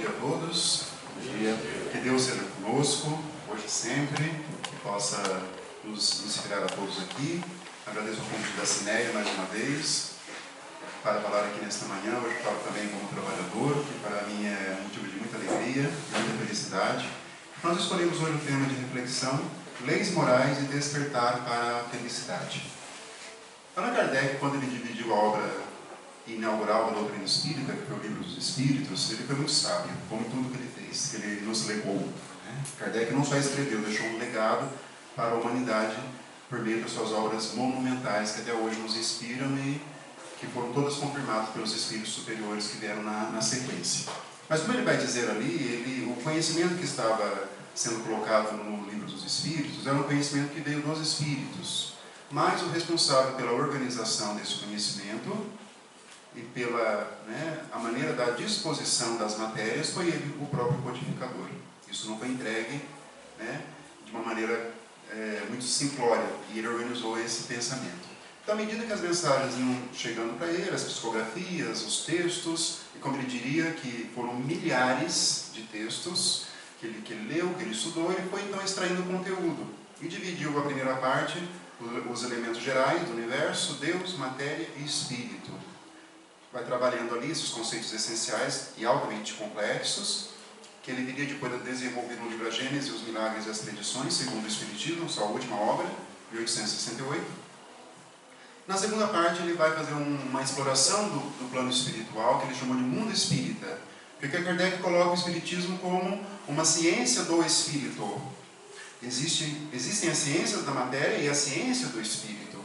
dia a todos. Bom dia. Que Deus seja conosco, hoje e sempre, que possa nos inspirar a todos aqui. Agradeço o convite da Cineia mais uma vez, para falar aqui nesta manhã. Hoje falo também como trabalhador, que para mim é motivo de muita alegria, de muita felicidade. Nós escolhemos hoje o tema de reflexão, leis morais e despertar para a felicidade. Allan Kardec, quando ele dividiu a obra inaugural da doutrina espírita, que foi o Livro dos Espíritos, ele foi muito sábio, como tudo que ele fez, que ele nos legou. Né? Kardec não só escreveu, deixou um legado para a humanidade por meio das suas obras monumentais, que até hoje nos inspiram e que foram todas confirmadas pelos espíritos superiores que vieram na sequência. Mas como ele vai dizer ali, o conhecimento que estava sendo colocado no Livro dos Espíritos era um conhecimento que veio dos espíritos, mas o responsável pela organização desse conhecimento e pela a maneira da disposição das matérias foi ele, o próprio codificador. Isso não foi entregue de uma maneira muito simplória, e ele organizou esse pensamento. Então, à medida que as mensagens iam chegando para ele, as psicografias, os textos, e como ele diria que foram milhares de textos que ele leu, que ele estudou, ele foi então extraindo o conteúdo e dividiu a primeira parte, os elementos gerais do universo, Deus, matéria e espírito. Vai trabalhando ali esses conceitos essenciais e altamente complexos, que ele viria depois de desenvolver no livro A Gênese, os Milagres e as Tradições, segundo o Espiritismo, sua última obra, 1868. Na segunda parte, ele vai fazer uma exploração do plano espiritual, que ele chamou de mundo espírita, porque Kardec coloca o Espiritismo como uma ciência do espírito. Existem as ciências da matéria e a ciência do espírito.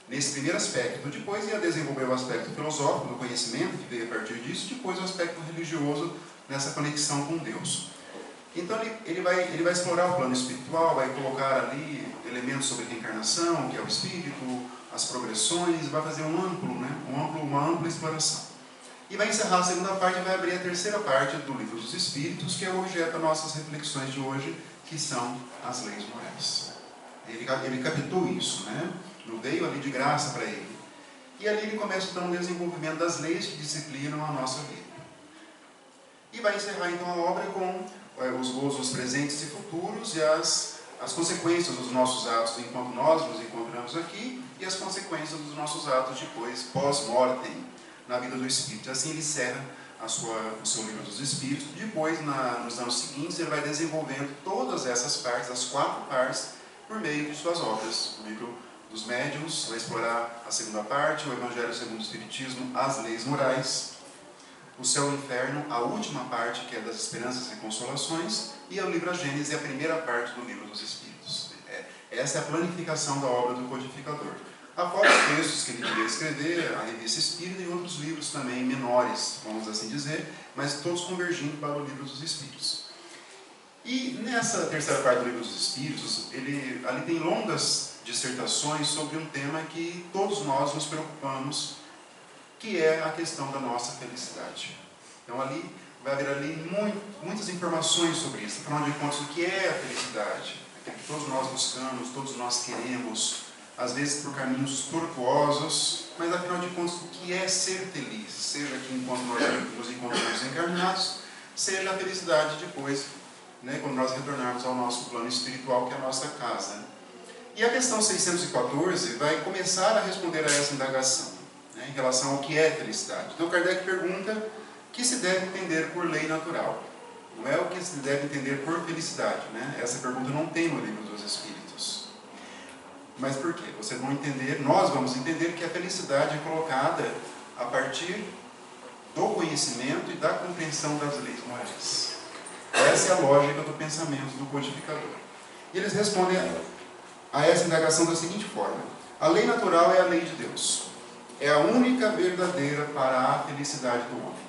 Nesse primeiro aspecto, depois ia desenvolver o aspecto filosófico do conhecimento, que veio a partir disso, depois o aspecto religioso nessa conexão com Deus. Então ele vai explorar o plano espiritual, vai colocar ali elementos sobre reencarnação, que é o espírito, as progressões, vai fazer uma ampla exploração. E vai encerrar a segunda parte e vai abrir a terceira parte do Livro dos Espíritos, que é o objeto das nossas reflexões de hoje, que são as leis morais. Ele captou isso, não veio ali de graça para ele. E ali ele começa então o desenvolvimento das leis que disciplinam a nossa vida. E vai encerrar então a obra com os gozos presentes e futuros e as consequências dos nossos atos enquanto nós nos encontramos aqui e as consequências dos nossos atos depois, pós-mortem, na vida do Espírito. Assim ele encerra o seu Livro dos Espíritos. Depois, nos anos seguintes, ele vai desenvolvendo todas essas partes, as 4 partes, por meio de suas obras. O Livro dos Médiuns vai explorar a segunda parte, o Evangelho segundo o Espiritismo, as leis morais, o Céu e o Inferno, a última parte, que é das esperanças e consolações, e o Livro A Gênese, a primeira parte do Livro dos Espíritos. Essa é a planificação da obra do codificador. Afora os textos que ele queria escrever, a Revista Espírita e outros livros também menores, vamos assim dizer, mas todos convergindo para o Livro dos Espíritos. E nessa terceira parte do Livro dos Espíritos, ali tem longas dissertações sobre um tema que todos nós nos preocupamos, que é a questão da nossa felicidade. Então ali vai haver muitas informações sobre isso. Afinal de contas, o que é a felicidade? Aquilo que todos nós buscamos, todos nós queremos, às vezes por caminhos tortuosos, mas afinal de contas, o que é ser feliz? Seja que enquanto nós nos encontramos encarnados, seja a felicidade depois, quando nós retornarmos ao nosso plano espiritual, que é a nossa casa. E a questão 614 vai começar a responder a essa indagação, em relação ao que é felicidade. Então Kardec pergunta o que se deve entender por lei natural. Não é o que se deve entender por felicidade. Essa pergunta não tem no Livro dos Espíritos. Mas por quê? Nós vamos entender que a felicidade é colocada a partir do conhecimento e da compreensão das leis morais. Essa é a lógica do pensamento do codificador. E eles respondem a essa indagação da seguinte forma: a lei natural é a lei de Deus. É a única verdadeira para a felicidade do homem.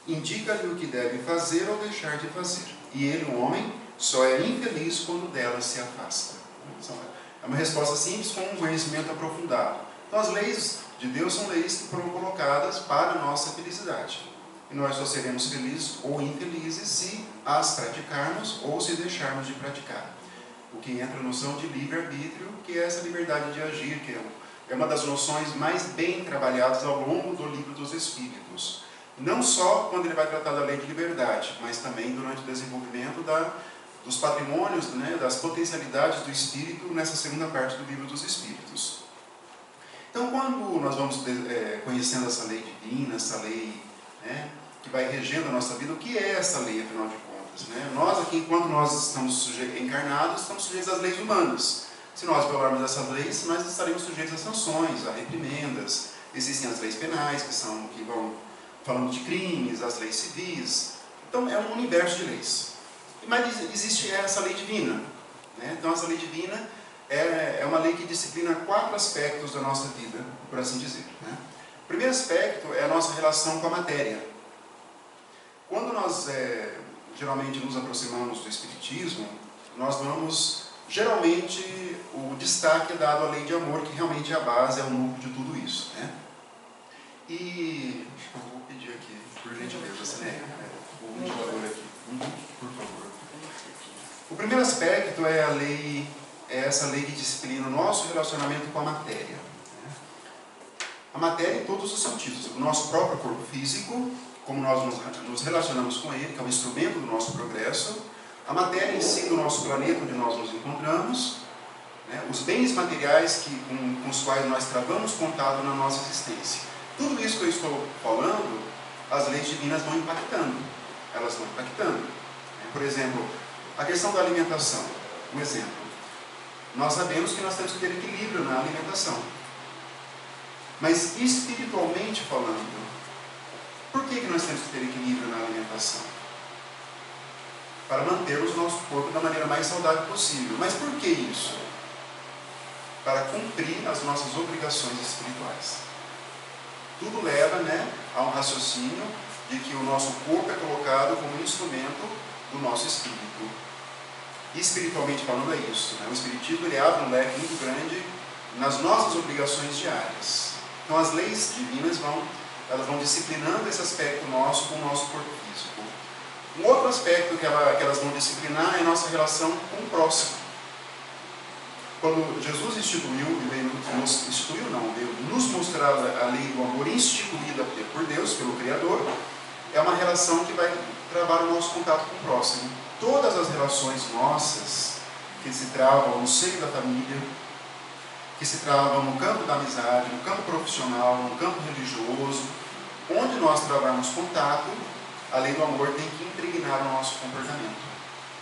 Indica-lhe o que deve fazer ou deixar de fazer. E ele, o homem, só é infeliz quando dela se afasta. É uma resposta simples com um conhecimento aprofundado. Então as leis de Deus são leis que foram colocadas para a nossa felicidade. E nós só seremos felizes ou infelizes se as praticarmos ou se deixarmos de praticar. O que entra na noção de livre-arbítrio, que é essa liberdade de agir, que é uma das noções mais bem trabalhadas ao longo do Livro dos Espíritos. Não só quando ele vai tratar da lei de liberdade, mas também durante o desenvolvimento dos patrimônios, né, das potencialidades do Espírito nessa segunda parte do livro dos Espíritos. Então, quando nós vamos conhecendo essa lei divina, essa lei, né, que vai regendo a nossa vida, o que é essa lei, afinal de contas? Né? Nós aqui, enquanto nós estamos encarnados, estamos sujeitos às leis humanas. Se nós violarmos essas leis, nós estaremos sujeitos a sanções, a reprimendas. Existem as leis penais, que vão falando de crimes, as leis civis. Então, é um universo de leis. Mas existe essa lei divina. Né? Então, essa lei divina é uma lei que disciplina 4 aspectos da nossa vida, por assim dizer. Né? O primeiro aspecto é a nossa relação com a matéria. Quando nós geralmente nos aproximamos do Espiritismo, nós vamos, geralmente, o destaque é dado à lei de amor, que realmente é a base, é o núcleo de tudo isso. Né? E eu vou pedir aqui, por gentileza, Cineia, o ventilador aqui, por favor. O primeiro aspecto é essa lei que disciplina o nosso relacionamento com a matéria. A matéria em todos os sentidos. O nosso próprio corpo físico, como nós nos relacionamos com ele, que é um instrumento do nosso progresso. A matéria em si do nosso planeta, onde nós nos encontramos. Né? Os bens materiais com os quais nós travamos contato na nossa existência. Tudo isso que eu estou falando, as leis divinas vão impactando. Elas vão impactando. Por exemplo, a questão da alimentação. Um exemplo. Nós sabemos que nós temos que ter equilíbrio na alimentação. Mas espiritualmente falando, por que nós temos que ter equilíbrio na alimentação? Para mantermos o nosso corpo da maneira mais saudável possível. Mas por que isso? Para cumprir as nossas obrigações espirituais. Tudo leva, né, a um raciocínio de que o nosso corpo é colocado como instrumento do nosso espírito. E espiritualmente falando é isso. Né? O Espiritismo ele abre um leque muito grande nas nossas obrigações diárias. Então as leis divinas elas vão disciplinando esse aspecto nosso com o nosso corpo físico. Um outro aspecto que elas vão disciplinar é a nossa relação com o próximo. Quando Jesus veio nos mostrar a lei do amor instituída por Deus, pelo Criador, é uma relação que vai travar o nosso contato com o próximo. Todas as relações nossas que se travam no seio da família, que se travam no campo da amizade, no campo profissional, no campo religioso, onde nós travarmos contato, a lei do amor tem que impregnar o nosso comportamento.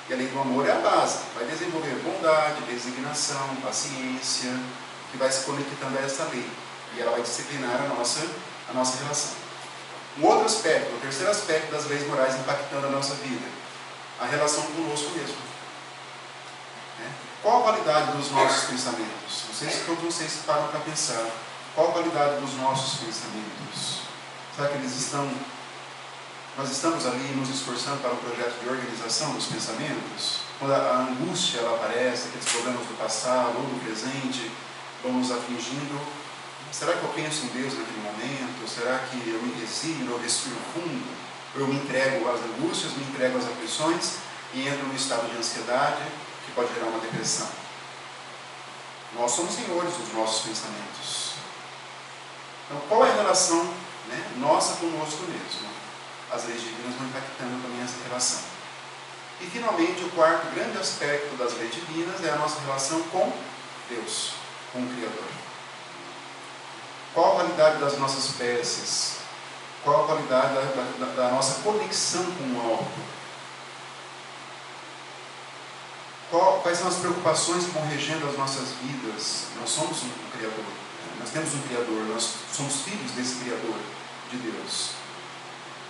E a lei do amor é a base, vai desenvolver bondade, resignação, paciência, que vai se conectando a essa lei. E ela vai disciplinar a nossa relação. Um outro aspecto, o terceiro aspecto das leis morais impactando a nossa vida, a relação conosco mesmo. Qual a qualidade dos nossos pensamentos? Não sei se todos vocês param para pensar. Qual a qualidade dos nossos pensamentos? Será que nós estamos ali nos esforçando para um projeto de organização dos pensamentos? Quando a angústia ela aparece, aqueles problemas do passado ou do presente vão nos afligindo, será que eu penso em Deus naquele momento? Será que eu me resigno, eu respiro fundo? Ou eu me entrego às angústias, me entrego às aflições e entro num estado de ansiedade que pode gerar uma depressão? Nós somos senhores dos nossos pensamentos. Então, qual é a relação, né, nossa conosco mesmo? As leis divinas vão impactando também essa relação. E, finalmente, o quarto grande aspecto das leis divinas é a nossa relação com Deus, com o Criador. Qual a qualidade das nossas preces? Qual a qualidade da nossa conexão com o alto? Quais são as preocupações que vão regendo as nossas vidas? Nós somos um Criador, nós temos um Criador, nós somos filhos desse Criador de Deus.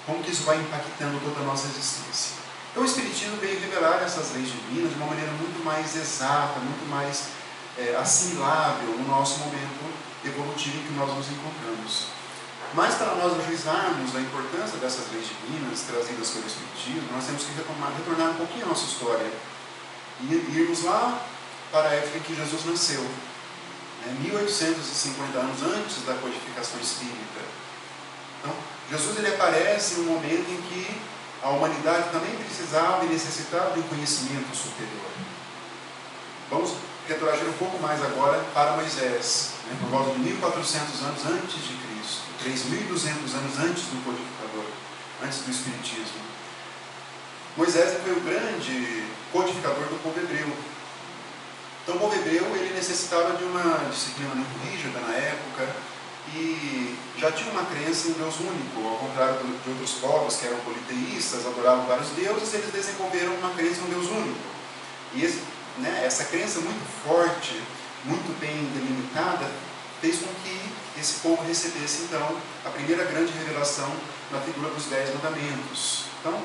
Como que isso vai impactando toda a nossa existência? Então o Espiritismo veio revelar essas leis divinas de uma maneira muito mais exata, muito mais assimilável no nosso momento evolutivo em que nós nos encontramos. Mas para nós ajuizarmos a importância dessas leis divinas trazidas pelo Espiritismo, nós temos que retornar um pouquinho a nossa história e irmos lá para a época em que Jesus nasceu, 1850 anos antes da codificação espírita. Então, Jesus ele aparece num momento em que a humanidade também precisava e necessitava de um conhecimento superior. Vamos retroagir um pouco mais agora para Moisés, por volta de 1400 anos antes de Cristo, 3.200 anos antes do codificador, antes do Espiritismo. Moisés foi o grande codificador do povo hebreu. Então o povo hebreu ele necessitava de uma disciplina muito rígida na época e já tinha uma crença em um Deus único, ao contrário de outros povos que eram politeístas, adoravam vários deuses, eles desenvolveram uma crença em um Deus único. E essa crença muito forte, muito bem delimitada, fez com que esse povo recebesse então a primeira grande revelação na figura dos 10 mandamentos. Então,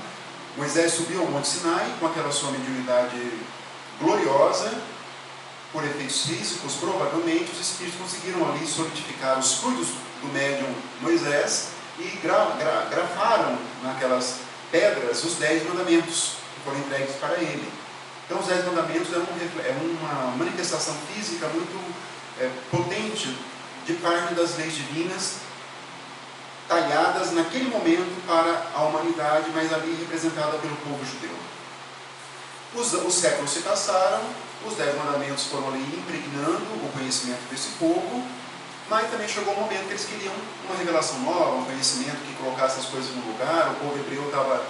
Moisés subiu ao Monte Sinai com aquela sua mediunidade gloriosa, por efeitos físicos, provavelmente os espíritos conseguiram ali solidificar os fluidos do médium Moisés e grafaram naquelas pedras os 10 mandamentos que foram entregues para ele. Então os 10 mandamentos é uma manifestação física muito potente de parte das leis divinas talhadas naquele momento para a humanidade, mas ali representada pelo povo judeu. Os séculos se passaram, os 10 mandamentos foram ali impregnando o conhecimento desse povo, mas também chegou um momento que eles queriam uma revelação nova, um conhecimento que colocasse as coisas no lugar. O povo hebreu estava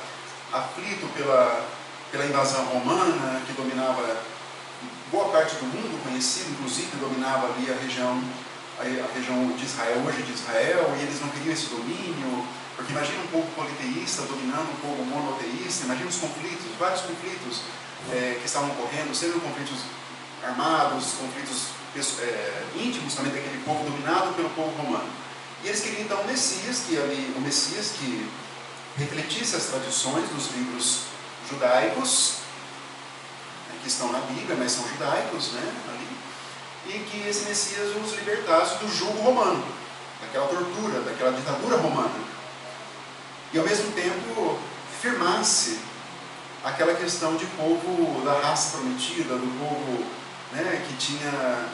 aflito pela invasão romana, que dominava boa parte do mundo conhecido, inclusive dominava ali a região de Israel, hoje de Israel, e eles não queriam esse domínio, porque imagina um povo politeísta dominando um povo monoteísta, imagina os conflitos, vários conflitos que estavam ocorrendo, sejam conflitos armados, conflitos íntimos também daquele povo dominado pelo povo romano. E eles queriam então o Messias que refletisse as tradições dos livros judaicos, que estão na Bíblia, mas são judaicos, ali, e que esse Messias os libertasse do jugo romano, daquela tortura, daquela ditadura romana, e ao mesmo tempo firmasse aquela questão de povo da raça prometida, do povo que tinha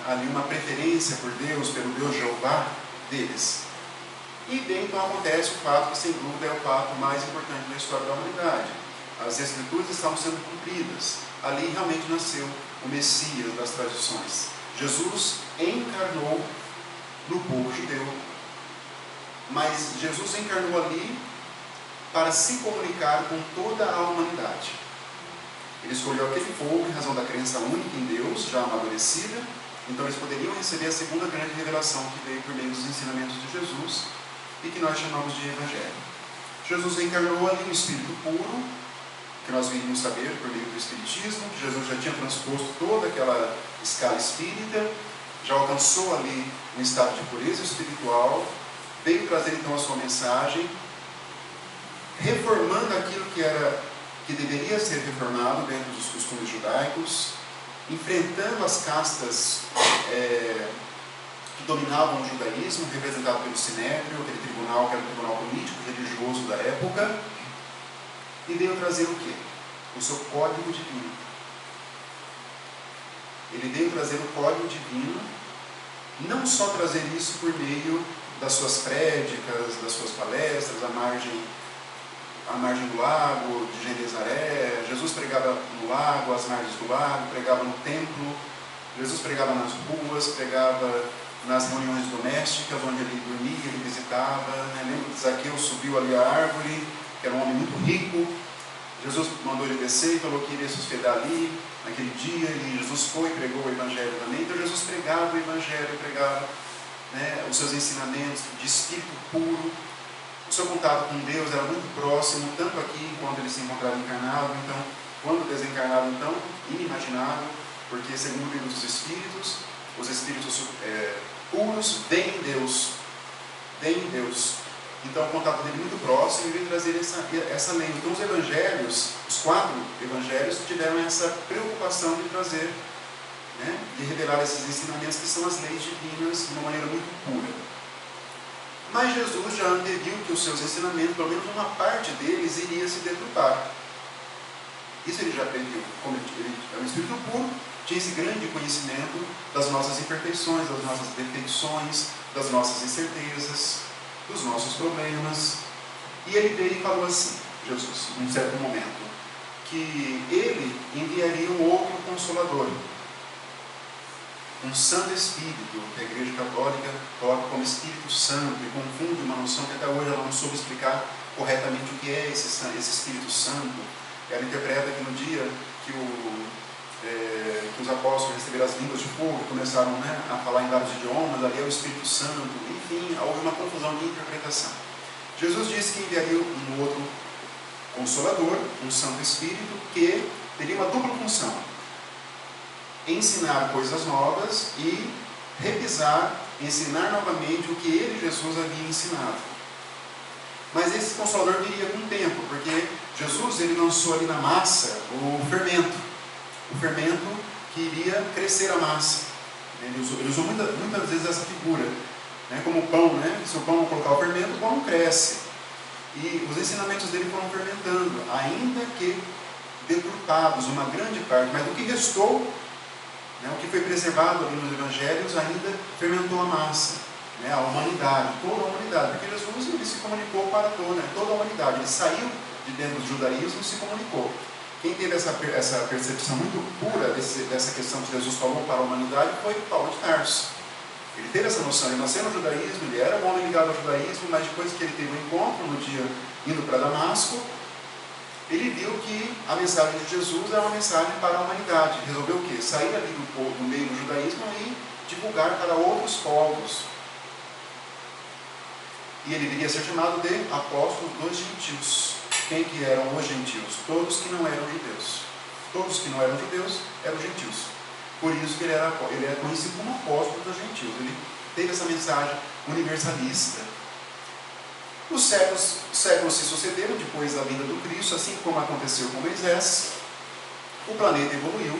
ali uma preferência por Deus, pelo Deus Jeová deles. E bem, então acontece o fato que sem dúvida é o fato mais importante da história da humanidade. As Escrituras estavam sendo cumpridas. Ali realmente nasceu o Messias das tradições. Jesus encarnou no povo judeu. Mas Jesus encarnou ali para se comunicar com toda a humanidade. Ele escolheu aquele povo em razão da crença única em Deus, já amadurecida. Então eles poderiam receber a segunda grande revelação que veio por meio dos ensinamentos de Jesus e que nós chamamos de Evangelho. Jesus encarnou ali um espírito puro, que nós viríamos saber por meio do Espiritismo. Jesus já tinha transposto toda aquela escala espírita, já alcançou ali um estado de pureza espiritual, veio trazer então a sua mensagem, reformando aquilo que deveria ser reformado dentro dos costumes judaicos, enfrentando as castas que dominavam o judaísmo, representado pelo Sinédrio, aquele tribunal que era o tribunal político religioso da época, e veio trazer o quê? O seu código divino. Ele veio trazer o código divino, não só trazer isso por meio das suas prédicas, das suas palestras, à margem do lago de Genezaré. Jesus pregava no lago, às margens do lago, pregava no templo, Jesus pregava nas ruas, pregava nas reuniões domésticas, onde ele dormia, ele visitava. Lembra que Zaqueu subiu ali a árvore, que era um homem muito rico. Jesus mandou ele descer e falou que iria se hospedar ali naquele dia, e Jesus foi e pregou o Evangelho também. Então Jesus pregava o Evangelho, pregava os seus ensinamentos de espírito puro. O seu contato com Deus era muito próximo, tanto aqui quando ele se encontrava encarnado, então, quando desencarnado, então, inimaginável, porque segundo o livro dos Espíritos, os Espíritos puros veem em Deus. Então o contato dele muito próximo, e veio trazer essa lei. Então os evangelhos, os 4 evangelhos, tiveram essa preocupação de trazer, de revelar esses ensinamentos que são as leis divinas de uma maneira muito pura. Mas Jesus já anteviu que os seus ensinamentos, pelo menos uma parte deles, iria se deturpar. Isso ele já previu. Como ele é um espírito puro, tinha esse grande conhecimento das nossas imperfeições, das nossas defeições, das nossas incertezas, dos nossos problemas. E ele veio e falou assim, Jesus, num certo momento, que ele enviaria um outro Consolador. um Santo Espírito, que a Igreja Católica coloca como Espírito Santo e confunde uma noção que até hoje ela não soube explicar corretamente o que é esse Espírito Santo. Ela interpreta que no dia que os apóstolos receberam as línguas de fogo e começaram, né, a falar em vários idiomas, ali é o Espírito Santo, enfim, houve uma confusão de interpretação. Jesus disse que enviaria um outro Consolador, um Santo Espírito, que teria uma dupla função: ensinar coisas novas e revisar, ensinar novamente o que ele, Jesus, havia ensinado. Mas esse Consolador viria com o tempo, porque Jesus ele lançou ali na massa o fermento que iria crescer a massa. Ele usou muitas vezes essa figura, né, como o pão, né? Se o pão não colocar o fermento, o pão não cresce. E os ensinamentos dele foram fermentando, ainda que deturpados, uma grande parte, mas o que restou, né, o que foi preservado ali nos evangelhos, ainda fermentou a massa, né, a humanidade, toda a humanidade, porque Jesus ele se comunicou para toda a humanidade, ele saiu de dentro do judaísmo e se comunicou. Quem teve essa percepção muito pura dessa questão que Jesus falou para a humanidade foi Paulo de Tarso. Ele teve essa noção, ele nasceu no judaísmo, ele era um homem ligado ao judaísmo, mas depois que ele teve um encontro no dia indo para Damasco, ele viu que a mensagem de Jesus era uma mensagem para a humanidade. Ele resolveu o quê? Sair ali do meio do judaísmo e divulgar para outros povos. E ele viria a ser chamado de apóstolo dos gentios. Quem que eram os gentios? Todos que não eram judeus. Todos que não eram judeus eram gentios. Por isso que ele era conhecido como apóstolo dos gentios. Ele teve essa mensagem universalista. Os séculos se sucederam depois da vinda do Cristo, assim como aconteceu com Moisés. O planeta evoluiu.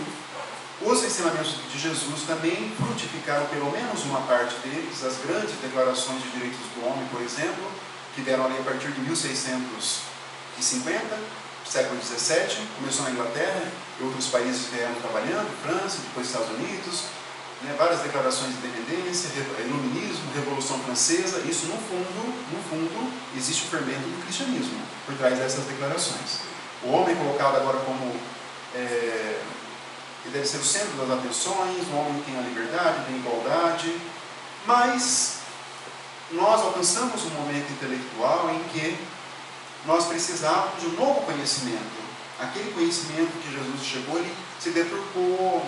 Os ensinamentos de Jesus também frutificaram, pelo menos uma parte deles. As grandes declarações de direitos do homem, por exemplo, que deram ali a partir de 1650, século XVII, começou na Inglaterra, e outros países vieram trabalhando, França, depois Estados Unidos, né, várias declarações de independência, iluminismo, Revolução Francesa. Isso no fundo, existe o fermento do cristianismo por trás dessas declarações. O homem colocado agora como ele deve ser o centro das atenções, o homem tem a liberdade, tem a igualdade, mas nós alcançamos um momento intelectual em que nós precisávamos de um novo conhecimento. Aquele conhecimento que Jesus chegou, ele se deturpou,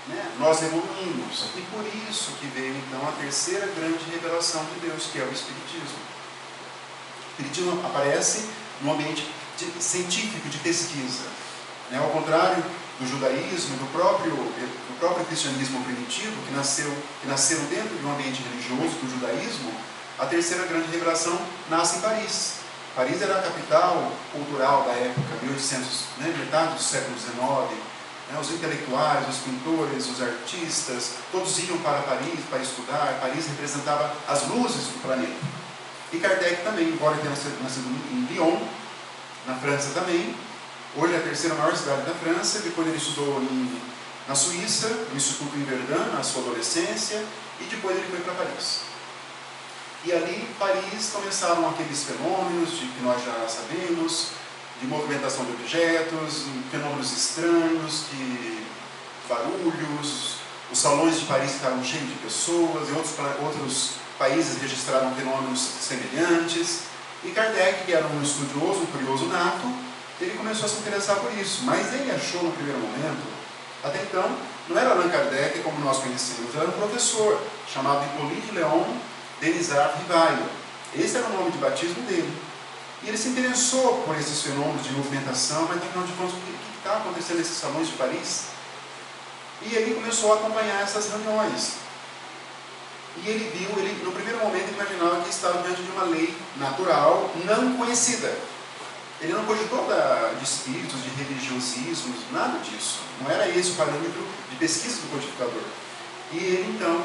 né? Nós evoluímos. E por isso que veio então a terceira grande revelação de Deus, que é o Espiritismo. O Espiritismo aparece no ambiente científico, de pesquisa, né? Ao contrário do judaísmo, do próprio cristianismo primitivo, que nasceu dentro de um ambiente religioso do judaísmo, a terceira grande revelação nasce em Paris. Paris era a capital cultural da época, 1800, né, metade do século XIX. Né, os intelectuais, os pintores, os artistas, todos iam para Paris para estudar. Paris representava as luzes do planeta. E Kardec também, embora tenha nascido em Lyon, na França também. Hoje é a terceira maior cidade da França. Depois ele estudou na Suíça, no Instituto em Verdun, na sua adolescência. E depois ele foi para Paris. E ali, em Paris, começaram aqueles fenômenos que nós já sabemos, de movimentação de objetos, fenômenos estranhos, de barulhos. Os salões de Paris ficaram cheios de pessoas, e outros países registraram fenômenos semelhantes. E Kardec, que era um estudioso, um curioso nato, ele começou a se interessar por isso. Mas ele achou no primeiro momento, até então, não era Allan Kardec como nós conhecemos, era um professor chamado Hippolyte Léon Denisard Rivail. Esse era o nome de batismo dele. E ele se interessou por esses fenômenos de movimentação, mas afinal de contas, o que estava acontecendo nesses salões de Paris? E ele começou a acompanhar essas reuniões. E ele viu, no primeiro momento, ele imaginava que estava diante de uma lei natural não conhecida. Ele não cogitou de espíritos, de religiosismos, nada disso. Não era esse o parâmetro de pesquisa do codificador. E ele, então,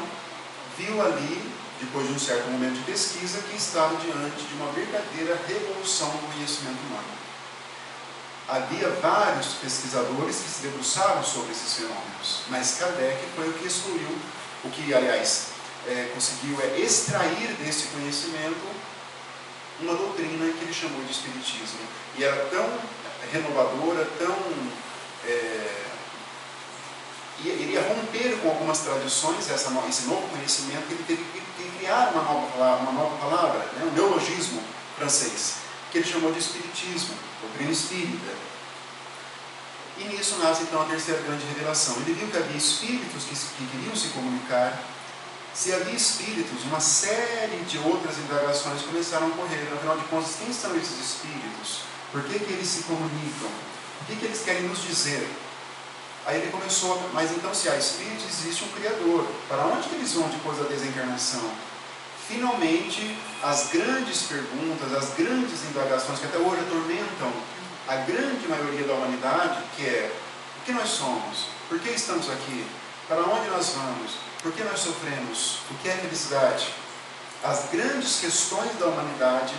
viu ali, depois de um certo momento de pesquisa, que estava diante de uma verdadeira revolução do conhecimento humano. Havia vários pesquisadores que se debruçaram sobre esses fenômenos, mas Kardec foi o que excluiu, o que, aliás, conseguiu extrair desse conhecimento uma doutrina que ele chamou de Espiritismo. E era tão renovadora, tão iria romper com algumas tradições, esse novo conhecimento, ele teve que criar uma nova palavra, né, um neologismo francês, que ele chamou de espiritismo, doutrina espírita. E nisso nasce então a terceira grande revelação. Ele viu que havia espíritos que queriam se comunicar. Se havia espíritos, uma série de outras indagações começaram a ocorrer. Afinal de contas, quem são esses espíritos? Por que eles se comunicam? O que eles querem nos dizer? Aí ele começou, mas então se há espíritos, existe um Criador. Para onde que eles vão depois da desencarnação? Finalmente, as grandes perguntas, as grandes indagações que até hoje atormentam a grande maioria da humanidade, que é: o que nós somos? Por que estamos aqui? Para onde nós vamos? Por que nós sofremos? O que é felicidade? As grandes questões da humanidade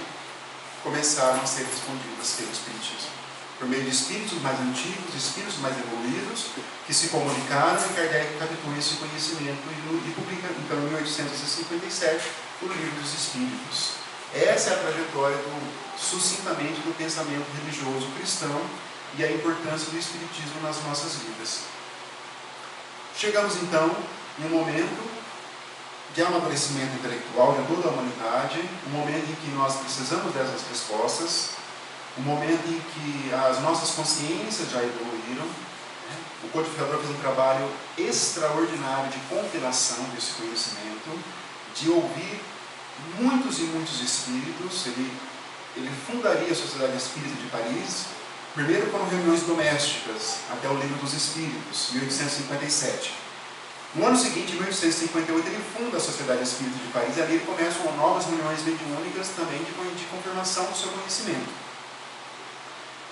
começaram a ser respondidas pelo Espiritismo, por meio de espíritos mais antigos, espíritos mais evoluídos, que se comunicaram, e Kardec captou esse conhecimento e publica, então, em 1857, o Livro dos Espíritos. Essa é a trajetória, sucintamente, do pensamento religioso cristão e a importância do Espiritismo nas nossas vidas. Chegamos, então, em um momento de amadurecimento intelectual de toda a humanidade, um momento em que nós precisamos dessas respostas, um momento em que as nossas consciências já evoluíram. O codificador fez um trabalho extraordinário de compilação desse conhecimento, de ouvir muitos e muitos espíritos. Ele fundaria a Sociedade Espírita de Paris, primeiro com reuniões domésticas, até o Livro dos Espíritos, 1857. No ano seguinte, em 1858, ele funda a Sociedade Espírita de Paris, e ali começam novas reuniões mediúnicas também de confirmação do seu conhecimento.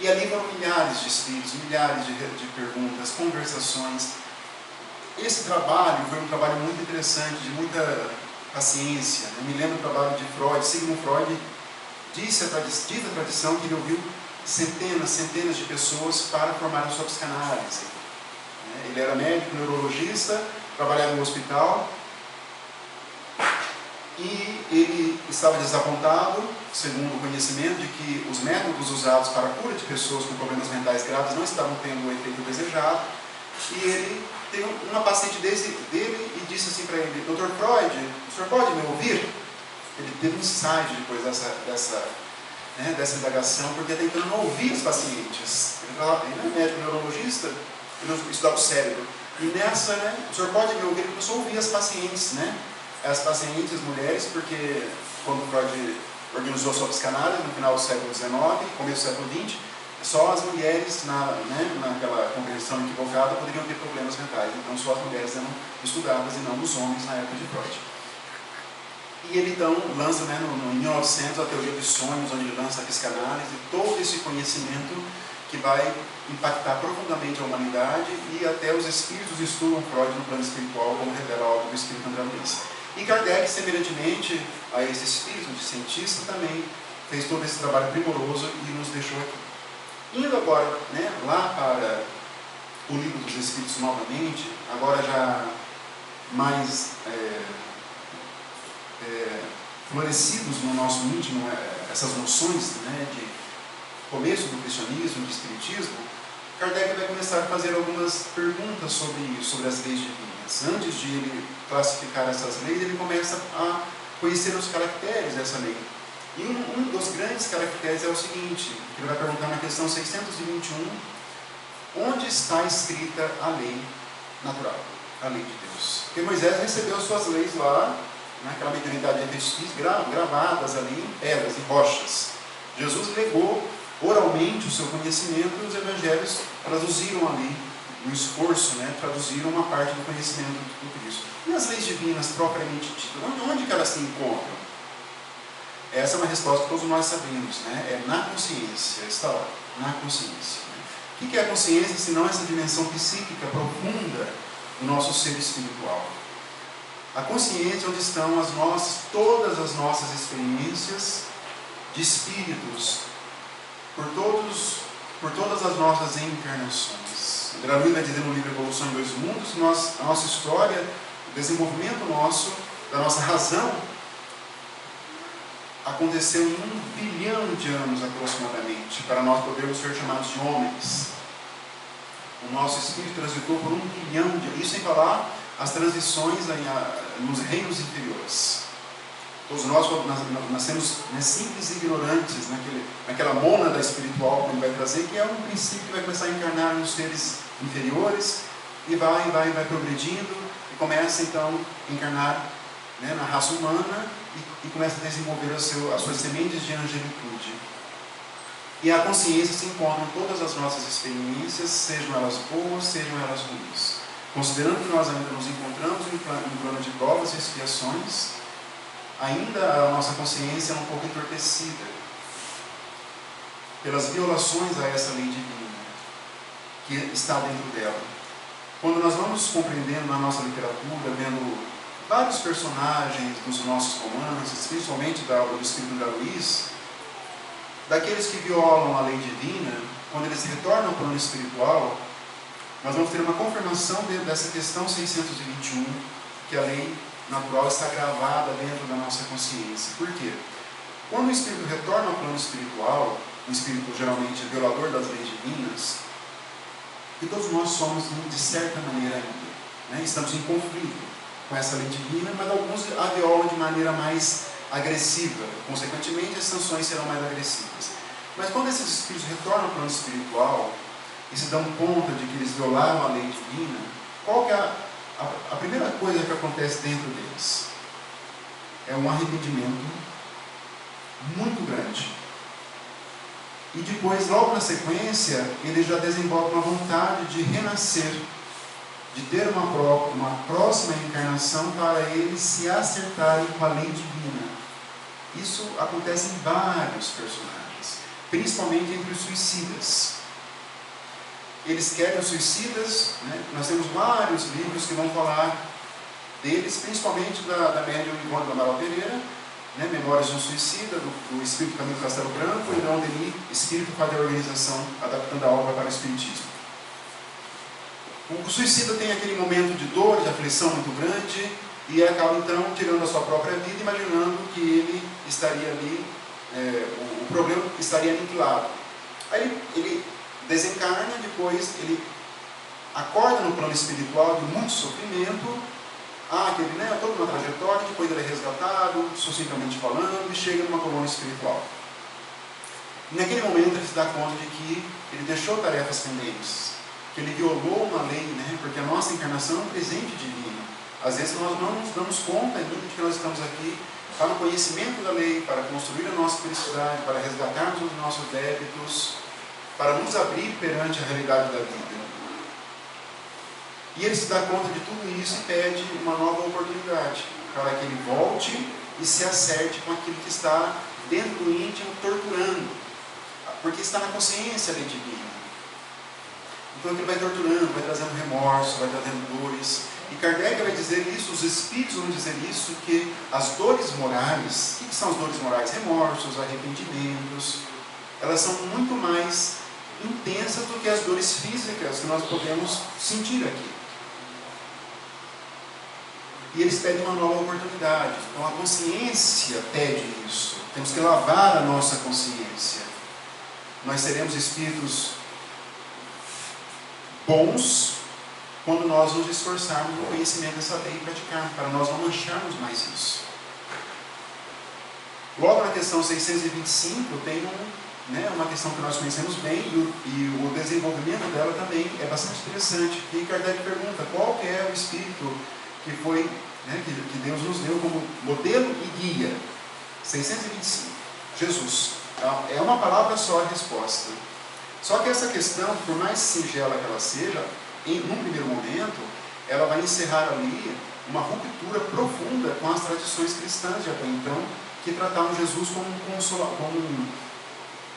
E ali foram milhares de espíritos, milhares de perguntas, conversações. Esse trabalho foi um trabalho muito interessante, de muita paciência. Eu me lembro do trabalho de Freud. Sigmund Freud diz a tradição que ele ouviu centenas de pessoas para formar a sua psicanálise. Ele era médico, neurologista, trabalhava no hospital, e ele estava desapontado, segundo o conhecimento, de que os métodos usados para a cura de pessoas com problemas mentais graves não estavam tendo o efeito desejado. E ele tem uma paciente dele e disse assim para ele: Dr. Freud, o senhor pode me ouvir? Ele teve um insight depois dessa indagação, porque até então ele não ouvia os pacientes. Ele é médico neurologista, ele estudava o cérebro. E nessa, o senhor pode me ouvir? Ele começou a ouvir as pacientes, as pacientes mulheres, porque quando Freud organizou a sua psicanálise no final do século XIX, começo do século XX, só as mulheres, naquela compreensão equivocada, poderiam ter problemas mentais. Então só as mulheres eram estudadas e não os homens na época de Freud. E ele então lança, em 1900, a teoria dos sonhos, onde ele lança a psicanálise, todo esse conhecimento que vai impactar profundamente a humanidade, e até os espíritos estudam Freud no plano espiritual, como revela a obra do espírito André Luiz. E Kardec, semelhantemente a esse espírito de cientista, também fez todo esse trabalho primoroso e nos deixou aqui. Indo agora lá para o Livro dos Espíritos novamente, agora já mais florescidos no nosso íntimo, essas noções de começo do cristianismo, do espiritismo, Kardec vai começar a fazer algumas perguntas sobre isso, sobre as leis divinas. Antes de ele classificar essas leis, ele começa a conhecer os caracteres dessa lei. E um dos grandes caracteres é o seguinte: ele vai perguntar na questão 621, onde está escrita a lei natural, a lei de Deus? Porque Moisés recebeu suas leis lá, naquela mediunidade de Efésios, gravadas ali em pedras, em rochas. Jesus legou oralmente o seu conhecimento, e os evangelhos traduziram ali, no esforço, traduziram uma parte do conhecimento do Cristo. E as leis divinas propriamente ditas, onde que elas se encontram? Essa é uma resposta que todos nós sabemos, é na consciência, está lá, na consciência. O que é a consciência, senão essa dimensão psíquica profunda do nosso ser espiritual? A consciência é onde estão todas as nossas experiências de espíritos, por todas as nossas encarnações. André Luiz vai dizer no livro Evolução em Dois Mundos que a nossa história, o desenvolvimento nosso, da nossa razão, aconteceu em 1 bilhão de anos aproximadamente, para nós podermos ser chamados de homens. o nosso espírito transitou por 1 bilhão de... Isso sem falar as transições nos reinos inferiores. Todos nós nascemos simples e ignorantes naquela mônada espiritual que ele vai trazer, que é um princípio que vai começar a encarnar nos seres inferiores e vai progredindo e começa então a encarnar, né, na raça humana e começa a desenvolver as suas sementes de angelitude. E a consciência se encontra em todas as nossas experiências, sejam elas boas, sejam elas ruins. Considerando que nós ainda nos encontramos em um plano de provas e expiações, ainda a nossa consciência é um pouco entorpecida pelas violações a essa lei divina que está dentro dela. Quando nós vamos compreendendo na nossa literatura, vendo vários personagens dos nossos romances, principalmente da obra do Espírito da Luiz, daqueles que violam a lei divina, quando eles retornam ao plano espiritual, nós vamos ter uma confirmação dessa questão 621, que a lei natural está gravada dentro da nossa consciência. Por quê? Quando o espírito retorna ao plano espiritual, o espírito geralmente violador das leis divinas, que todos nós somos de certa maneira ainda, né? Estamos em conflito com essa lei divina, mas alguns a violam de maneira mais agressiva, consequentemente as sanções serão mais agressivas. Mas quando esses espíritos retornam ao plano espiritual e se dão conta de que eles violaram a lei divina, qual que é a primeira coisa que acontece dentro deles? É um arrependimento muito grande. E depois, logo na sequência, ele já desenvolve uma vontade de renascer, de ter uma próxima encarnação para eles se acertarem com a lei divina. Isso acontece em vários personagens, principalmente entre os suicidas. Eles querem os suicidas, né? Nós temos vários livros que vão falar deles, principalmente da médium Ivone do Amaral Pereira, né? Memórias de um Suicida, do Espírito Camilo Castelo Branco, e Leon Denis, Espírito para a Organização, adaptando a obra para o Espiritismo. O suicida tem aquele momento de dor, de aflição muito grande, e acaba então tirando a sua própria vida, imaginando que ele estaria ali, o problema estaria aniquilado. Aí ele desencarna, depois ele acorda no plano espiritual de muito sofrimento, toda uma trajetória, depois ele é resgatado, sucintamente falando, e chega numa colônia espiritual. E naquele momento ele se dá conta de que ele deixou tarefas pendentes, que ele violou uma lei, né? Porque a nossa encarnação é um presente divino. Às vezes nós não nos damos conta ainda de que nós estamos aqui para o conhecimento da lei, para construir a nossa felicidade, para resgatarmos os nossos débitos, para nos abrir perante a realidade da vida. E ele se dá conta de tudo isso e pede uma nova oportunidade, para que ele volte e se acerte com aquilo que está dentro do íntimo, torturando, porque está na consciência a lei divina. Então ele vai torturando, vai trazendo remorso, vai trazendo dores. E Kardec vai dizer isso, os espíritos vão dizer isso, que as dores morais, o que são as dores morais? Remorsos, arrependimentos, elas são muito mais intensas do que as dores físicas que nós podemos sentir aqui. E eles pedem uma nova oportunidade. Então a consciência pede isso. Temos que lavar a nossa consciência. Nós seremos espíritos bons quando nós nos esforçarmos no conhecimento dessa lei e praticarmos, para nós não mancharmos mais isso. Logo na questão 625 tem uma questão que nós conhecemos bem, e o desenvolvimento dela também é bastante interessante. E Kardec pergunta qual que é o espírito que foi, que Deus nos deu como modelo e guia. 625, Jesus. É uma palavra só a resposta. Só que essa questão, por mais singela que ela seja, num primeiro momento, ela vai encerrar ali uma ruptura profunda com as tradições cristãs de até então, que tratavam Jesus como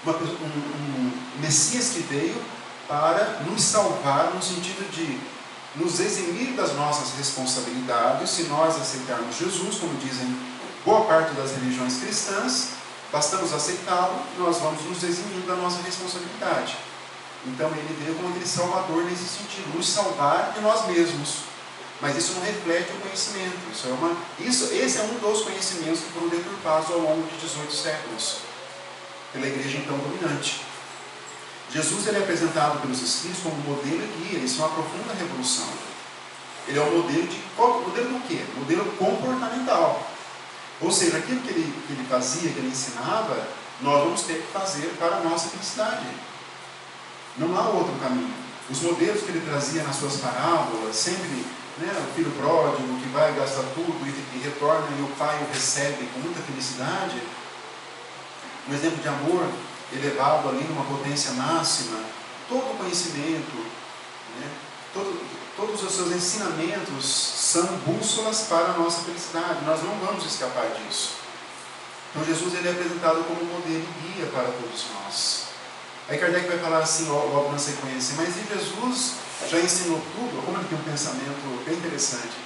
um Messias que veio para nos salvar, no sentido de nos eximir das nossas responsabilidades. Se nós aceitarmos Jesus, como dizem boa parte das religiões cristãs, bastamos aceitá-lo, nós vamos nos eximir da nossa responsabilidade. Então ele veio como aquele salvador nesse sentido, nos salvar de nós mesmos. Mas isso não reflete o conhecimento. Esse é um dos conhecimentos que foram deturpados ao longo de 18 séculos pela igreja então dominante. Jesus ele é apresentado pelos Espíritos como modelo e guia. Isso é uma profunda revolução. Ele é um modelo de modelo do quê? Modelo comportamental. Ou seja, aquilo que ele fazia, que ele ensinava, nós vamos ter que fazer para a nossa felicidade. Não há outro caminho. Os modelos que ele trazia nas suas parábolas, sempre, né, o filho pródigo que vai gastar tudo e retorna e o pai o recebe com muita felicidade, um exemplo de amor elevado ali numa potência máxima, todo o conhecimento, né, todos os seus ensinamentos são bússolas para a nossa felicidade. Nós não vamos escapar disso. Então Jesus ele é apresentado como modelo e guia para todos nós. Aí Kardec vai falar assim logo na sequência, mas e Jesus já ensinou tudo? Como ele tem um pensamento bem interessante.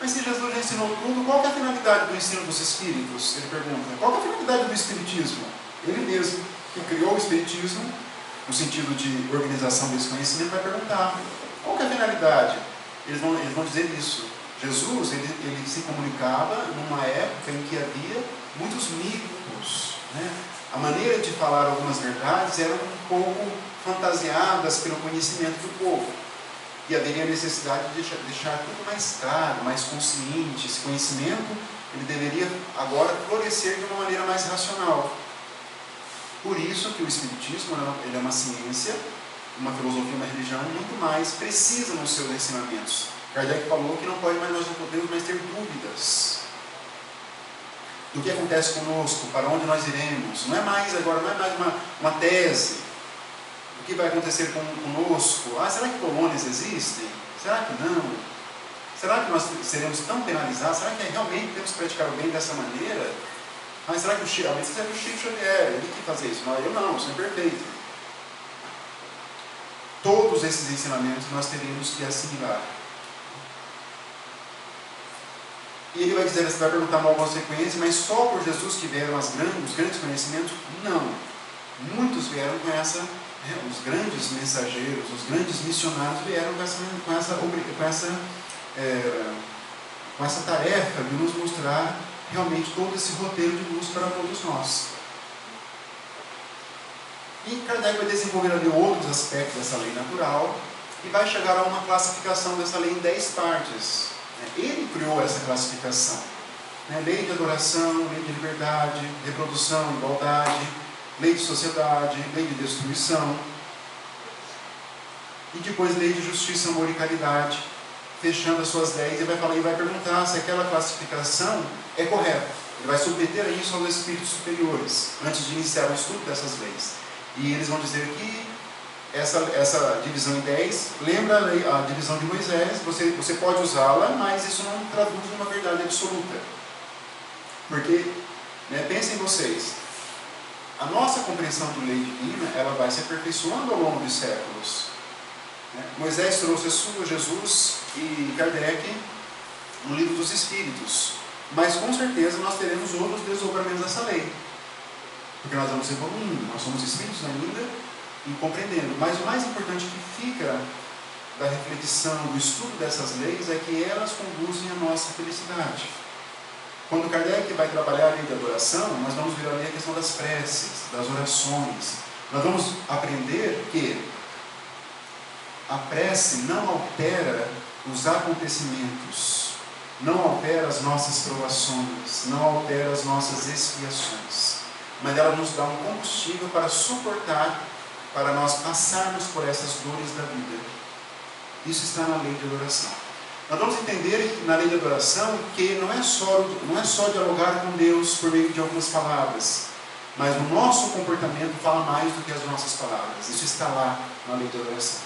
Mas se Jesus já ensinou tudo, qual é a finalidade do ensino dos Espíritos? Ele pergunta. Qual é a finalidade do Espiritismo? Ele mesmo, que criou o Espiritismo, no sentido de organização desse conhecimento, vai perguntar. Qual é a finalidade? Eles vão dizer isso. Jesus, ele se comunicava numa época em que havia muitos mitos, né? A maneira de falar algumas verdades eram um pouco fantasiadas pelo conhecimento do povo. E haveria a necessidade de deixar tudo mais claro, mais consciente. Esse conhecimento ele deveria agora florescer de uma maneira mais racional. Por isso que o Espiritismo ele é uma ciência, uma filosofia, uma religião muito mais precisa nos seus ensinamentos. Kardec falou que nós não podemos mais ter dúvidas do que acontece conosco, para onde nós iremos. Não é mais uma tese. O que vai acontecer conosco? Será que colônias existem? Será que não? Será que nós seremos tão penalizados? Será que realmente temos que praticar o bem dessa maneira? Será que o Chico Xavier, ele que fazer isso? Não, eu não, isso é perfeito. Todos esses ensinamentos nós teríamos que assimilar. E ele vai dizer, você vai perguntar uma consequência, mas só por Jesus que vieram os grandes conhecimentos? Não. Muitos vieram com os grandes mensageiros, os grandes missionários vieram com essa tarefa de nos mostrar realmente todo esse roteiro de luz para todos nós. E Kardec vai desenvolver ali outros aspectos dessa lei natural e vai chegar a uma classificação dessa lei em 10 partes. Ele criou essa classificação. Lei de adoração, lei de liberdade, reprodução, igualdade, lei de sociedade, lei de destruição. E depois lei de justiça, amor e caridade. Fechando as suas 10, ele vai perguntar se aquela classificação é correta. Ele vai submeter a isso aos espíritos superiores, antes de iniciar o estudo dessas leis. E eles vão dizer que essa divisão em 10 lembra a divisão de Moisés. Você pode usá-la, mas isso não traduz uma verdade absoluta. Porque, pensem vocês, a nossa compreensão de lei divina ela vai se aperfeiçoando ao longo dos séculos. Moisés trouxe a sua, Jesus e Kardec no livro dos Espíritos. Mas com certeza nós teremos outros desdobramentos dessa lei. Porque nós vamos evoluindo, nós somos espíritos ainda e compreendendo. Mas o mais importante que fica da reflexão, do estudo dessas leis, é que elas conduzem a nossa felicidade. Quando Kardec vai trabalhar a lei da adoração, nós vamos ver ali a questão das preces, das orações. Nós vamos aprender que a prece não altera os acontecimentos, não altera as nossas provações, não altera as nossas expiações, mas ela nos dá um combustível para suportar, para nós passarmos por essas dores da vida. Isso está na lei de adoração. Nós vamos entender na lei de adoração que não é só dialogar com Deus por meio de algumas palavras, mas o nosso comportamento fala mais do que as nossas palavras. Isso está lá na lei de adoração.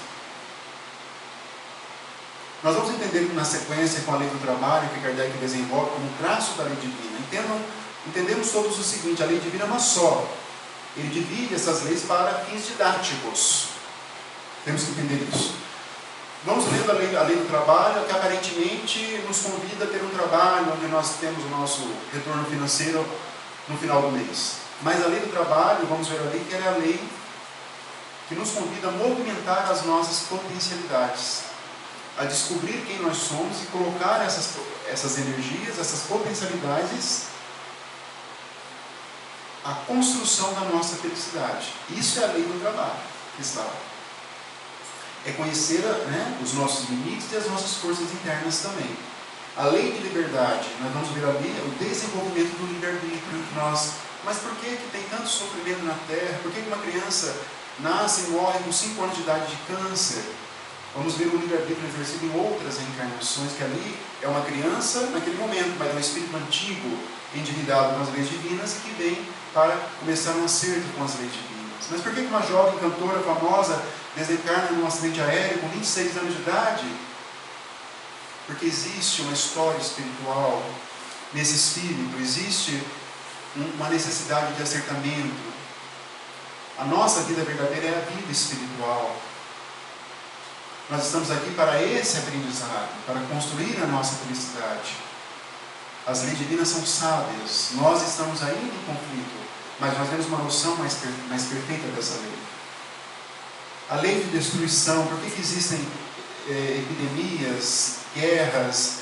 Nós vamos entender na sequência com a lei do trabalho que Kardec desenvolve como traço da lei divina. Entendemos todos o seguinte: a lei divina é uma só. Ele divide essas leis para fins didáticos. Temos que entender isso. Vamos lendo a lei do trabalho, que aparentemente nos convida a ter um trabalho onde nós temos o nosso retorno financeiro no final do mês. Mas a lei do trabalho, vamos ver ali, que ela é a lei que nos convida a movimentar as nossas potencialidades, a descobrir quem nós somos e colocar essas energias, essas potencialidades, a construção da nossa felicidade. Isso é a lei do trabalho. que está lá. É conhecer, né, os nossos limites e as nossas forças internas também. A lei de liberdade, nós vamos ver ali o desenvolvimento do livre-arbítrio. Mas por que tem tanto sofrimento na Terra? Por que uma criança nasce e morre com 5 anos de idade de câncer? Vamos ver o livre-arbítrio exercido em outras reencarnações, que ali é uma criança naquele momento, mas é um espírito antigo, endividado com as leis divinas, que vem para começar um acerto com as leis divinas. Mas por que uma jovem cantora famosa desencarna num acidente aéreo com 26 anos de idade? Porque existe uma história espiritual nesse espírito, existe uma necessidade de acertamento. A nossa vida verdadeira é a vida espiritual. Nós estamos aqui para esse aprendizado, para construir a nossa felicidade. As leis divinas são sábias, nós estamos ainda em conflito, mas nós temos uma noção mais perfeita dessa lei. A lei de destruição, por que existem epidemias, guerras,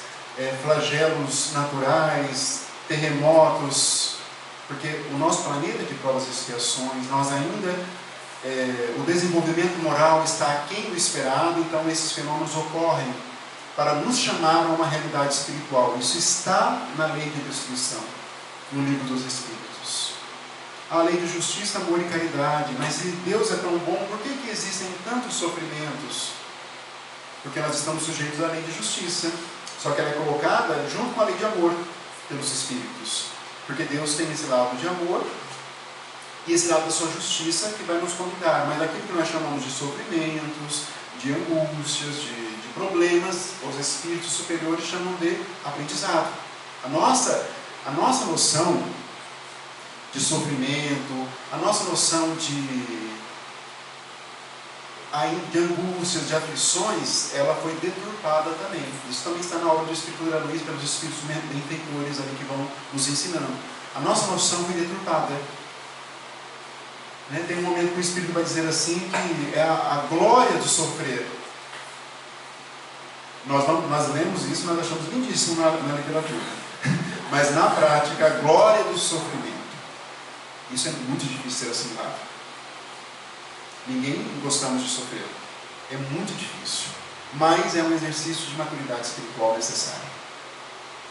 flagelos naturais, terremotos? Porque o nosso planeta é de provas e expiações, nós ainda, o desenvolvimento moral está aquém do esperado, então esses fenômenos ocorrem para nos chamar a uma realidade espiritual. Isso está na lei de destruição, no livro dos Espíritos. A lei de justiça, amor e caridade. Mas se Deus é tão bom, por que existem tantos sofrimentos? Porque nós estamos sujeitos à lei de justiça, só que ela é colocada junto com a lei de amor pelos Espíritos. Porque Deus tem esse lado de amor e esse lado da sua justiça que vai nos convidar. Mas aquilo que nós chamamos de sofrimentos, de angústias, de problemas, os espíritos superiores chamam de aprendizado. A nossa noção de sofrimento, a nossa noção de angústias, de aflições, ela foi deturpada também. Isso também está na obra do Espírito da Luz, pelos espíritos benfeitores ali que vão nos ensinando. A nossa noção foi deturpada. Tem um momento que o Espírito vai dizer assim, que é a glória de sofrer. Nós lemos isso, nós achamos lindíssimo na literatura. Mas na prática, a glória do sofrimento. Isso é muito difícil ser assimilado. Ninguém gostamos de sofrer. É muito difícil. Mas é um exercício de maturidade espiritual necessário.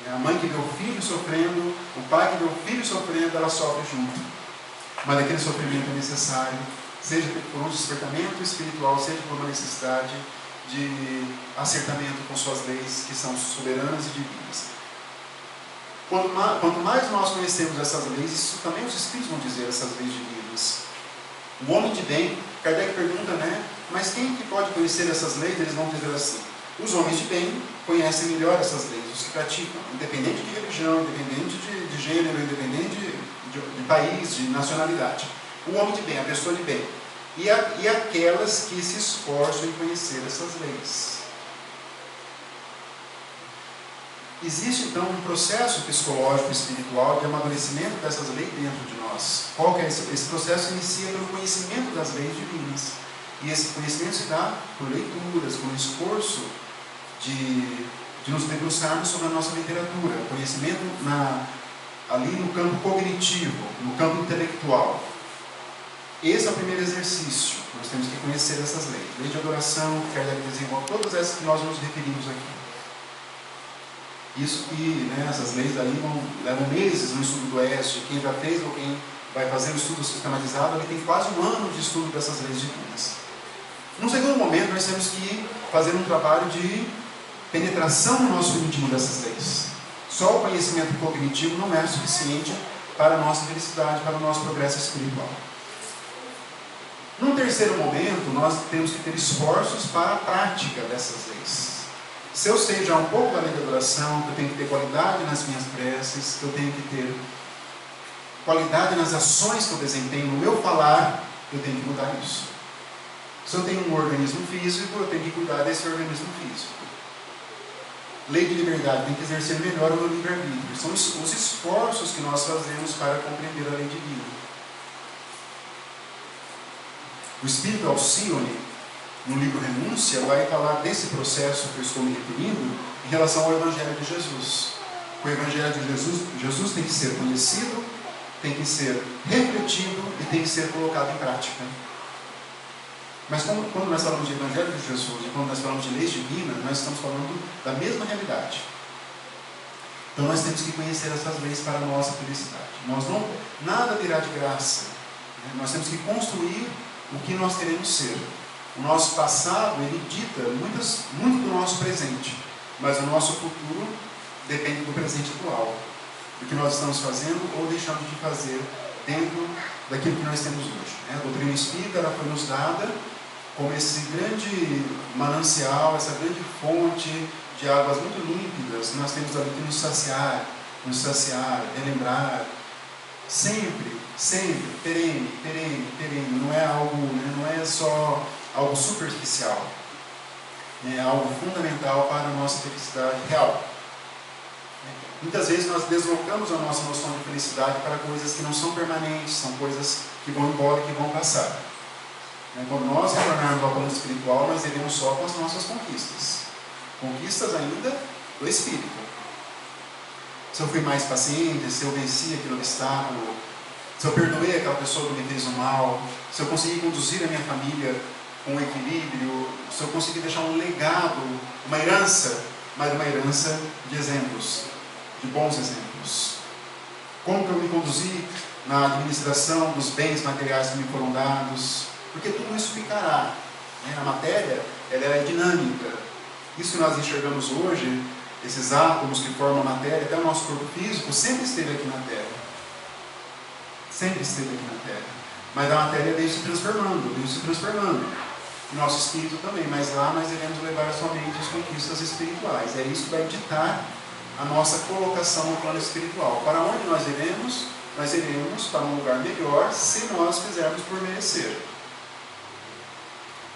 A mãe que vê o filho sofrendo, o pai que vê o filho sofrendo, ela sofre junto. Mas aquele sofrimento é necessário, seja por um despertamento espiritual, seja por uma necessidade de acertamento com suas leis, que são soberanas e divinas. Quanto mais nós conhecemos essas leis, isso também os Espíritos vão dizer, essas leis divinas. O homem de bem, Kardec pergunta, mas quem que pode conhecer essas leis? Eles vão dizer assim: os homens de bem conhecem melhor essas leis, os que praticam, independente de religião, independente de gênero, independente de país, de nacionalidade. O homem de bem, a pessoa de bem. E aquelas que se esforçam em conhecer essas leis. Existe então um processo psicológico, espiritual, de amadurecimento dessas leis dentro de nós. Qual que é esse processo? Inicia pelo conhecimento das leis divinas. E esse conhecimento se dá por leituras, por um esforço de nos debruçarmos sobre a nossa literatura. Conhecimento ali no campo cognitivo, no campo intelectual. Esse é o primeiro exercício. Nós temos que conhecer essas leis. Lei de adoração, que Kardec desenvolve, todas essas que nós nos referimos aqui. Isso que, essas leis ali levam meses no estudo do Oeste. Quem já fez ou quem vai fazer o estudo sistematizado, ele tem quase um ano de estudo dessas leis divinas. Num segundo momento, nós temos que fazer um trabalho de penetração no nosso íntimo dessas leis. Só o conhecimento cognitivo não é suficiente para a nossa felicidade, para o nosso progresso espiritual. Num terceiro momento, nós temos que ter esforços para a prática dessas leis. Se eu sei já um pouco da lei da adoração, que eu tenho que ter qualidade nas minhas preces, que eu tenho que ter qualidade nas ações que eu desempenho, no meu falar, eu tenho que mudar isso. Se eu tenho um organismo físico, eu tenho que cuidar desse organismo físico. Lei de liberdade, tem que exercer melhor o meu livre-arbítrio. São os esforços que nós fazemos para compreender a lei divina. O Espírito Alcione, no livro Renúncia, vai falar desse processo que eu estou me referindo em relação ao Evangelho de Jesus. O Evangelho de Jesus tem que ser conhecido, tem que ser refletido e tem que ser colocado em prática. Mas quando nós falamos de Evangelho de Jesus e quando nós falamos de leis divinas, nós estamos falando da mesma realidade. Então nós temos que conhecer essas leis para a nossa felicidade. Nada virá de graça. Nós temos que construir o que nós queremos ser. O nosso passado, ele dita muito do nosso presente, mas o nosso futuro depende do presente atual, do que nós estamos fazendo ou deixando de fazer dentro daquilo que nós temos hoje. A doutrina espírita, ela foi nos dada como esse grande manancial, essa grande fonte de águas muito límpidas que nós temos ali que nos saciar, relembrar, sempre, perene, não é algo, não é só algo superficial, é algo fundamental para a nossa felicidade real. Muitas vezes nós deslocamos a nossa noção de felicidade para coisas que não são permanentes, são coisas que vão embora, que vão passar. Quando nós retornarmos ao plano espiritual, nós iremos só com as nossas conquistas. Conquistas ainda do espírito. Se eu fui mais paciente, se eu venci aquele obstáculo, se eu perdoei aquela pessoa que me fez o mal, se eu consegui conduzir a minha família com equilíbrio, se eu consegui deixar um legado, uma herança, mas uma herança de exemplos, de bons exemplos. Como que eu me conduzi na administração dos bens materiais que me foram dados, porque tudo isso ficará. A matéria, ela é dinâmica. Isso que nós enxergamos hoje, esses átomos que formam a matéria, até o nosso corpo físico, sempre esteve aqui na Terra. Sempre esteve aqui na Terra. Mas a matéria veio se transformando. O nosso espírito também, mas lá nós iremos levar somente as conquistas espirituais. É isso que vai ditar a nossa colocação no plano espiritual. Para onde nós iremos? Nós iremos para um lugar melhor se nós fizermos por merecer.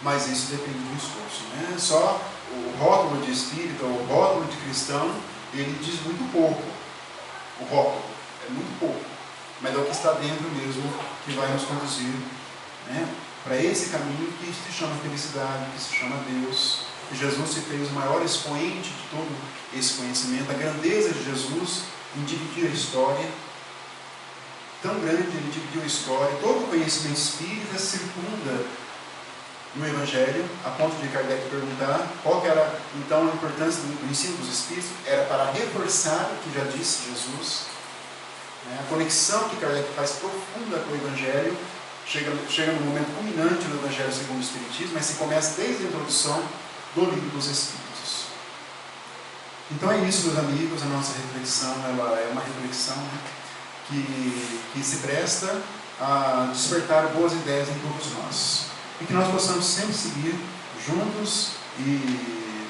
Mas isso depende do esforço. Só o rótulo de espírita, o rótulo de cristão, ele diz muito pouco. O rótulo é muito pouco. Mas é o que está dentro mesmo que vai nos conduzir para esse caminho que se chama felicidade, que se chama Deus. Que Jesus se fez o maior expoente de todo esse conhecimento. A grandeza de Jesus em dividir a história. Tão grande, ele dividiu a história. Todo o conhecimento espírita circunda no Evangelho, a ponto de Kardec perguntar qual que era então a importância do ensino dos Espíritos. Era para reforçar o que já disse Jesus. A conexão que Kardec faz profunda com o Evangelho chega no momento culminante do Evangelho segundo o Espiritismo, mas se começa desde a introdução do Livro dos Espíritos. Então é isso, meus amigos, a nossa reflexão, ela é uma reflexão que se presta a despertar boas ideias em todos nós. E que nós possamos sempre seguir juntos e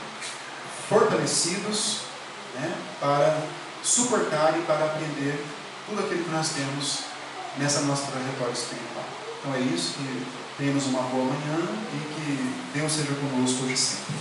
fortalecidos para suportar e para aprender tudo aquilo que nós temos nessa nossa trajetória espiritual. Então é isso, que tenhamos uma boa manhã e que Deus seja conosco hoje sempre.